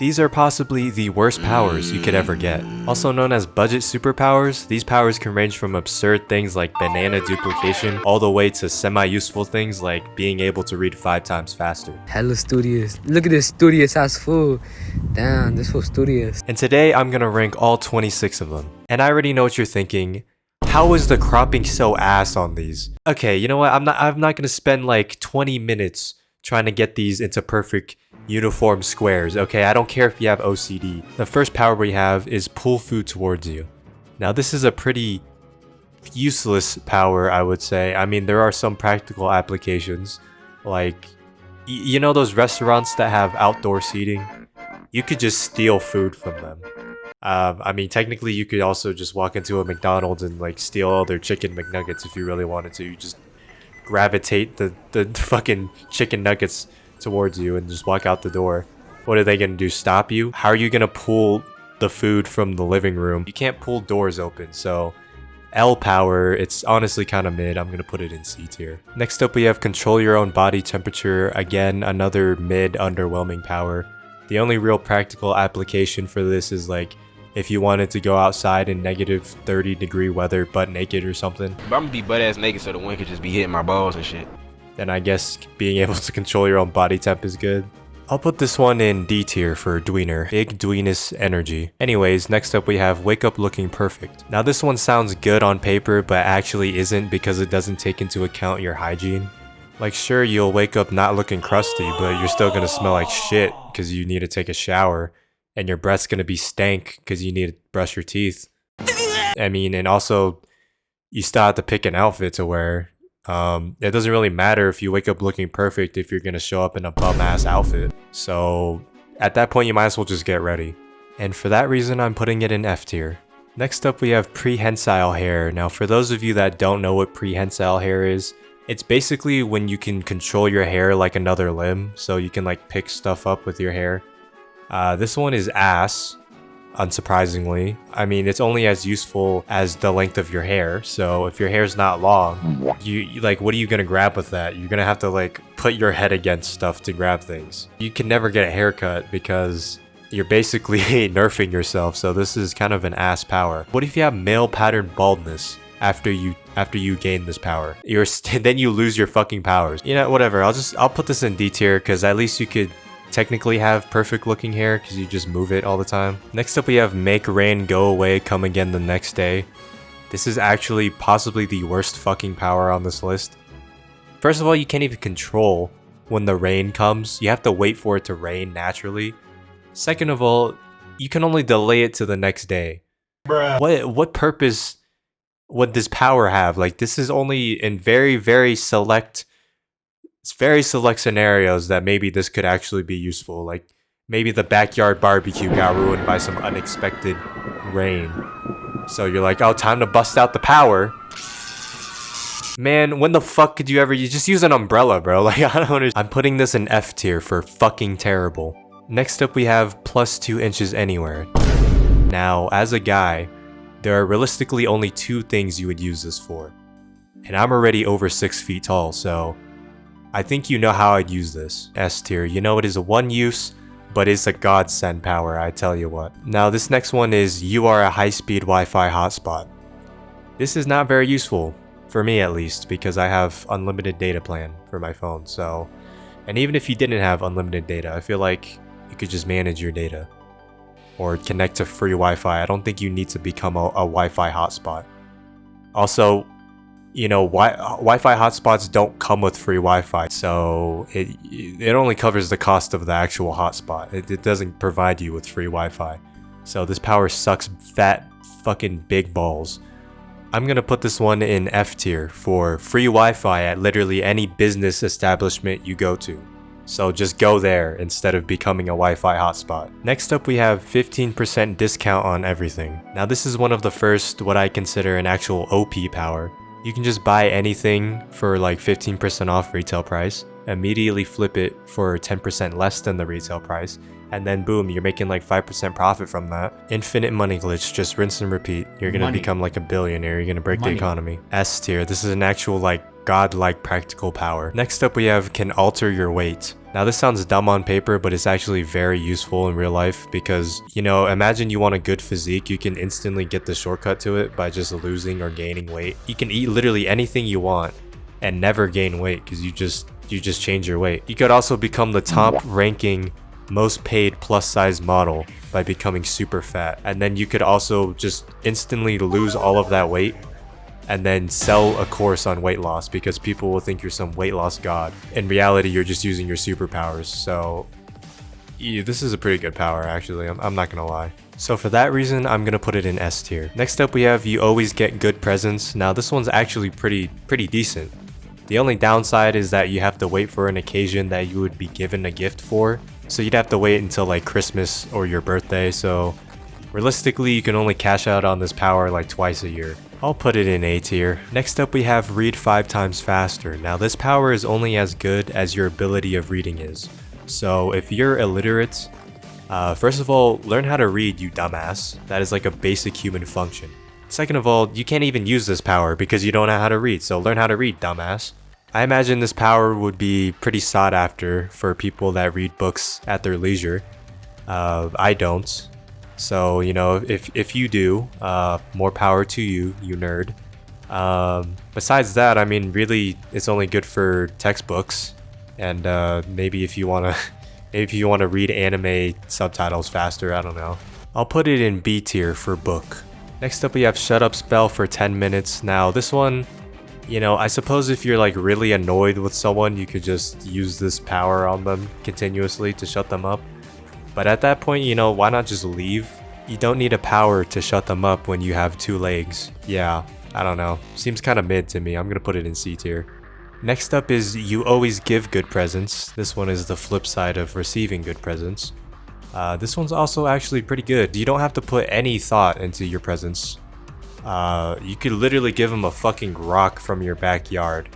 These are possibly the worst powers you could ever get. Also known as budget superpowers, these powers can range from absurd things like banana duplication all the way to semi-useful things like being able to read 5 times faster. Hella studious. Look at this studious ass fool. Damn, this fool studious. And today I'm gonna rank all 26 of them. And I already know what you're thinking. How is the cropping so ass on these? Okay, you know what? I'm not gonna spend like 20 minutes trying to get these into perfect uniform squares. Okay, I don't care if you have OCD. The first power we have is pull food towards you. Now this is a pretty useless power, I would say. I mean, there are some practical applications, like you know those restaurants that have outdoor seating? You could just steal food from them. I mean, technically you could also just walk into a McDonald's and like steal all their chicken McNuggets if you really wanted to. You just gravitate the fucking chicken nuggets towards you and just walk out the door. What are they gonna do, stop you? How are you gonna pull the food from the living room? You can't pull doors open, so L power, it's honestly kind of mid. I'm gonna put it in C tier. Next up we have control your own body temperature. Again, another mid underwhelming power. The only real practical application for this is like if you wanted to go outside in negative 30-degree weather butt naked or something. But I'm gonna be butt ass naked so the wind could just be hitting my balls and shit. Then I guess being able to control your own body temp is good. I'll put this one in D tier for dweener. Big dweenus energy. Anyways, next up we have wake up looking perfect. Now this one sounds good on paper but actually isn't because it doesn't take into account your hygiene. Like sure, you'll wake up not looking crusty, but you're still gonna smell like shit because you need to take a shower. And your breath's gonna be stank because you need to brush your teeth. I mean, and also, you still have to pick an outfit to wear. It doesn't really matter if you wake up looking perfect if you're gonna show up in a bum-ass outfit. So, at that point, you might as well just get ready. And for that reason, I'm putting it in F tier. Next up, we have prehensile hair. Now, for those of you that don't know what prehensile hair is, it's basically when you can control your hair like another limb. So you can like pick stuff up with your hair. This one is ass, unsurprisingly. I mean, it's only as useful as the length of your hair. So if your hair's not long, you like, what are you gonna grab with that? You're gonna have to like put your head against stuff to grab things. You can never get a haircut because you're basically nerfing yourself. So this is kind of an ass power. What if you have male pattern baldness after you gain this power? Then you lose your fucking powers. You know, whatever. I'll put this in D tier because at least you could technically have perfect looking hair because you just move it all the time. Next up we have make rain go away, come again the next day. This is actually possibly the worst fucking power on this list. First of all, you can't even control when the rain comes. You have to wait for it to rain naturally. Second of all, you can only delay it to the next day. Bruh. What purpose would this power have? Like, this is only in very select scenarios that maybe this could actually be useful. Like maybe the backyard barbecue got ruined by some unexpected rain. So you're like, oh, time to bust out the power. Man, when the fuck could you just use an umbrella, bro? Like, I don't understand. I'm putting this in F tier for fucking terrible. Next up we have plus 2 inches anywhere. Now, as a guy, there are realistically only 2 things you would use this for. And I'm already over 6 feet tall, so I think you know how I'd use this. S tier. You know it is a one use, but it's a godsend power, I tell you what. Now this next one is you are a high-speed Wi-Fi hotspot. This is not very useful, for me at least, because I have unlimited data plan for my phone, so. And even if you didn't have unlimited data, I feel like you could just manage your data. Or connect to free Wi-Fi. I don't think you need to become a Wi-Fi hotspot. Also, you know, Wi-Fi hotspots don't come with free Wi-Fi, so it only covers the cost of the actual hotspot. It doesn't provide you with free Wi-Fi. So this power sucks fat fucking big balls. I'm gonna put this one in F tier for free Wi-Fi at literally any business establishment you go to. So just go there instead of becoming a Wi-Fi hotspot. Next up we have 15% discount on everything. Now this is one of the first what I consider an actual OP power. You can just buy anything for like 15% off retail price, immediately flip it for 10% less than the retail price, and then boom, you're making like 5% profit from that. Infinite money glitch, just rinse and repeat. You're gonna become like a billionaire, you're gonna break the economy. S tier, this is an actual like godlike practical power. Next up we have can alter your weight. Now this sounds dumb on paper, but it's actually very useful in real life because, you know, imagine you want a good physique, you can instantly get the shortcut to it by just losing or gaining weight. You can eat literally anything you want and never gain weight because you just change your weight. You could also become the top ranking most paid plus size model by becoming super fat, and then you could also just instantly lose all of that weight and then sell a course on weight loss because people will think you're some weight loss god. In reality, you're just using your superpowers. So yeah, this is a pretty good power actually, I'm not gonna lie. So for that reason, I'm gonna put it in S tier. Next up we have you always get good presents. Now this one's actually pretty decent. The only downside is that you have to wait for an occasion that you would be given a gift for. So you'd have to wait until like Christmas or your birthday. So realistically, you can only cash out on this power like twice a year. I'll put it in A tier. Next up we have read 5 times faster. Now this power is only as good as your ability of reading is. So if you're illiterate, first of all, learn how to read, you dumbass. That is like a basic human function. Second of all, you can't even use this power because you don't know how to read, so learn how to read, dumbass. I imagine this power would be pretty sought after for people that read books at their leisure. I don't. So, you know, if you do, more power to you, you nerd. Besides that, I mean, really, it's only good for textbooks, and maybe if you wanna, read anime subtitles faster, I don't know. I'll put it in B tier for book. Next up, we have shut up spell for 10 minutes. Now, this one, you know, I suppose if you're like really annoyed with someone, you could just use this power on them continuously to shut them up. But at that point, you know, why not just leave? You don't need a power to shut them up when you have 2 legs. Yeah, I don't know. Seems kind of mid to me. I'm gonna put it in C tier. Next up is you always give good presents. This one is the flip side of receiving good presents. This one's also actually pretty good. You don't have to put any thought into your presents. You could literally give them a fucking rock from your backyard.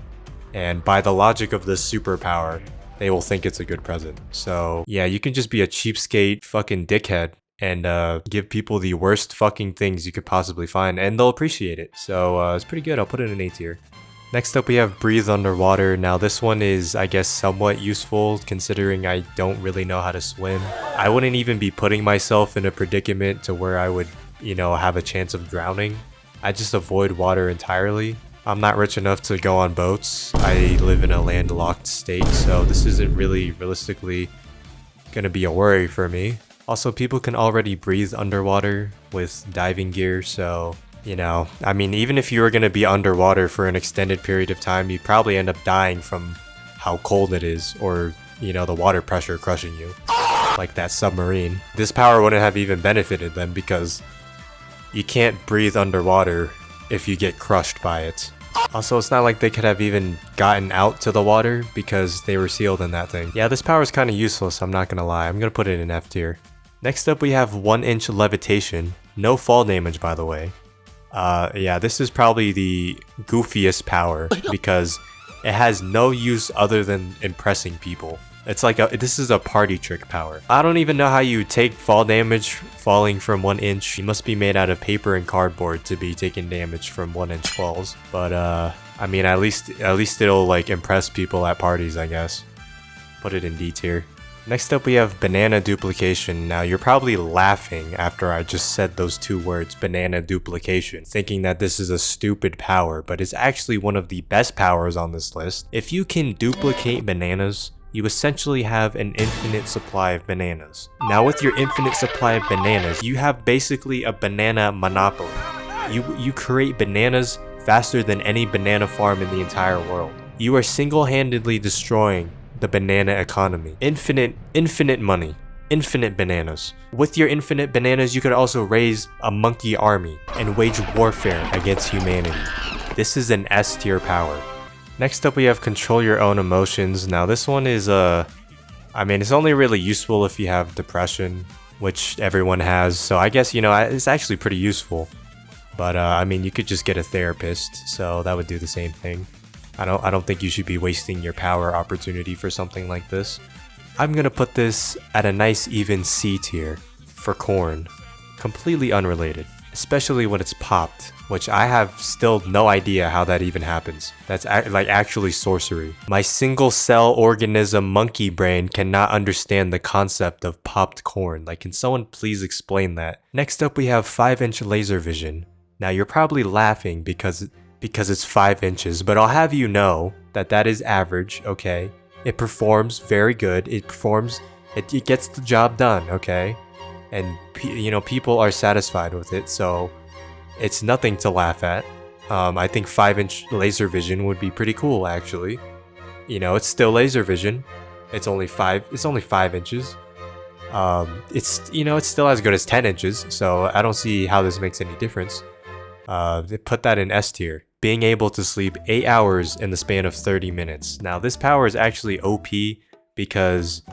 And by the logic of this superpower, they will think it's a good present. So yeah, you can just be a cheapskate fucking dickhead and give people the worst fucking things you could possibly find and they'll appreciate it. So it's pretty good. I'll put it in A tier. Next up we have breathe underwater. Now this one is, I guess, somewhat useful considering I don't really know how to swim. I wouldn't even be putting myself in a predicament to where I would, you know, have a chance of drowning. I just avoid water entirely. I'm not rich enough to go on boats. I live in a landlocked state, so this isn't really realistically gonna be a worry for me. Also, people can already breathe underwater with diving gear, so, you know, I mean, even if you were gonna be underwater for an extended period of time, you'd probably end up dying from how cold it is, or, you know, the water pressure crushing you, like that submarine. This power wouldn't have even benefited them because you can't breathe underwater if you get crushed by it. Also, it's not like they could have even gotten out to the water because they were sealed in that thing. Yeah, this power is kind of useless, I'm not gonna lie. I'm gonna put it in F tier. Next up, we have 1-inch levitation. No fall damage, by the way. Yeah, this is probably the goofiest power because it has no use other than impressing people. It's like this is a party trick power. I don't even know how you take fall damage falling from 1 inch. You must be made out of paper and cardboard to be taking damage from 1-inch falls. But I mean, at least it'll like impress people at parties, I guess. Put it in D tier. Next up we have banana duplication. Now you're probably laughing after I just said those 2 words, banana duplication, thinking that this is a stupid power, but it's actually one of the best powers on this list. If you can duplicate bananas, you essentially have an infinite supply of bananas. Now with your infinite supply of bananas, you have basically a banana monopoly. You create bananas faster than any banana farm in the entire world. You are single-handedly destroying the banana economy. Infinite money. Infinite bananas. With your infinite bananas, you could also raise a monkey army and wage warfare against humanity. This is an S tier power. Next up we have control your own emotions. Now this one is I mean, it's only really useful if you have depression, which everyone has, so I guess, you know, it's actually pretty useful. But I mean, you could just get a therapist, so that would do the same thing. I don't think you should be wasting your power opportunity for something like this. I'm gonna put this at a nice even C tier for corn. Completely unrelated. especially when it's popped, which I have still no idea how that even happens. That's like actually sorcery. My single cell organism monkey brain cannot understand the concept of popped corn. Like, can someone please explain that? Next up, we have 5-inch laser vision. Now you're probably laughing because it's 5 inches, but I'll have you know that that is average, okay? It performs very good. It gets the job done, okay? And people are satisfied with it, so it's nothing to laugh at. I think 5-inch laser vision would be pretty cool, actually. It's still laser vision. It's only 5 inches. It's still as good as 10 inches, so I don't see how this makes any difference. They put that in S tier. Being able to sleep 8 hours in the span of 30 minutes. Now, this power is actually OP because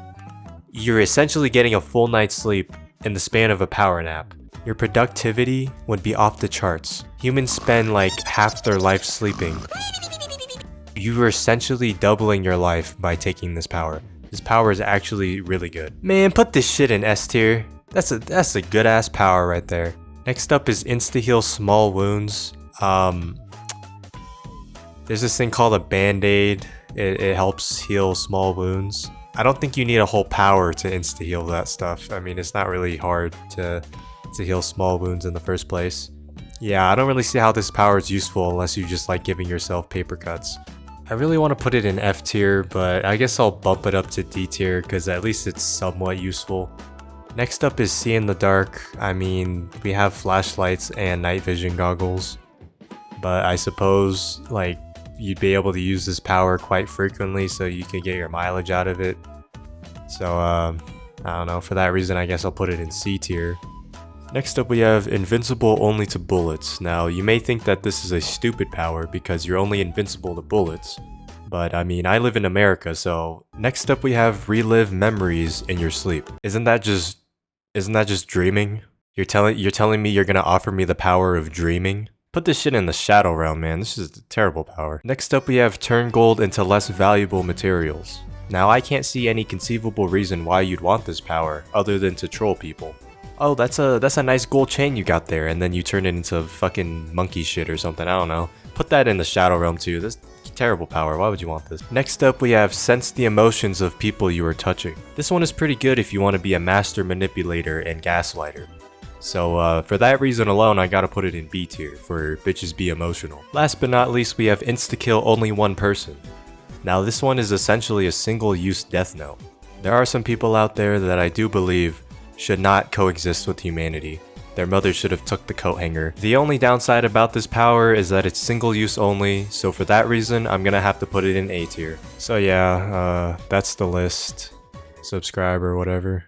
you're essentially getting a full night's sleep in the span of a power nap. Your productivity would be off the charts. Humans spend like half their life sleeping. You are essentially doubling your life by taking this power. This power is actually really good. Man, put this shit in S tier. That's a good ass power right there. Next up is insta-heal small wounds. There's this thing called a band-aid. It helps heal small wounds. I don't think you need a whole power to insta-heal that stuff. I mean, it's not really hard to heal small wounds in the first place. Yeah, I don't really see how this power is useful unless you just like giving yourself paper cuts. I really want to put it in F tier, but I guess I'll bump it up to D tier because at least it's somewhat useful. Next up is see in the dark. I mean, we have flashlights and night vision goggles, but I suppose like you'd be able to use this power quite frequently so you can get your mileage out of it. So I don't know, for that reason I guess I'll put it in C tier. Next up we have invincible only to bullets. Now you may think that this is a stupid power because you're only invincible to bullets, but I mean, I live in America, so next up we have relive memories in your sleep. Isn't that just dreaming? You're telling me you're gonna offer me the power of dreaming? Put this shit in the shadow realm, man. This is a terrible power. Next up we have turn gold into less valuable materials. Now I can't see any conceivable reason why you'd want this power other than to troll people. Oh, that's a nice gold chain you got there, and then you turn it into fucking monkey shit or something. I don't know. Put that in the shadow realm too. This terrible power. Why would you want this? Next up we have sense the emotions of people you are touching. This one is pretty good if you want to be a master manipulator and gaslighter. So for that reason alone, I gotta put it in B tier for bitches be emotional. Last but not least, we have insta-kill only one person. Now this one is essentially a single-use death note. There are some people out there that I do believe should not coexist with humanity. Their mother should have took the coat hanger. The only downside about this power is that it's single use only, so for that reason, I'm gonna have to put it in A tier. So yeah, that's the list. Subscribe or whatever.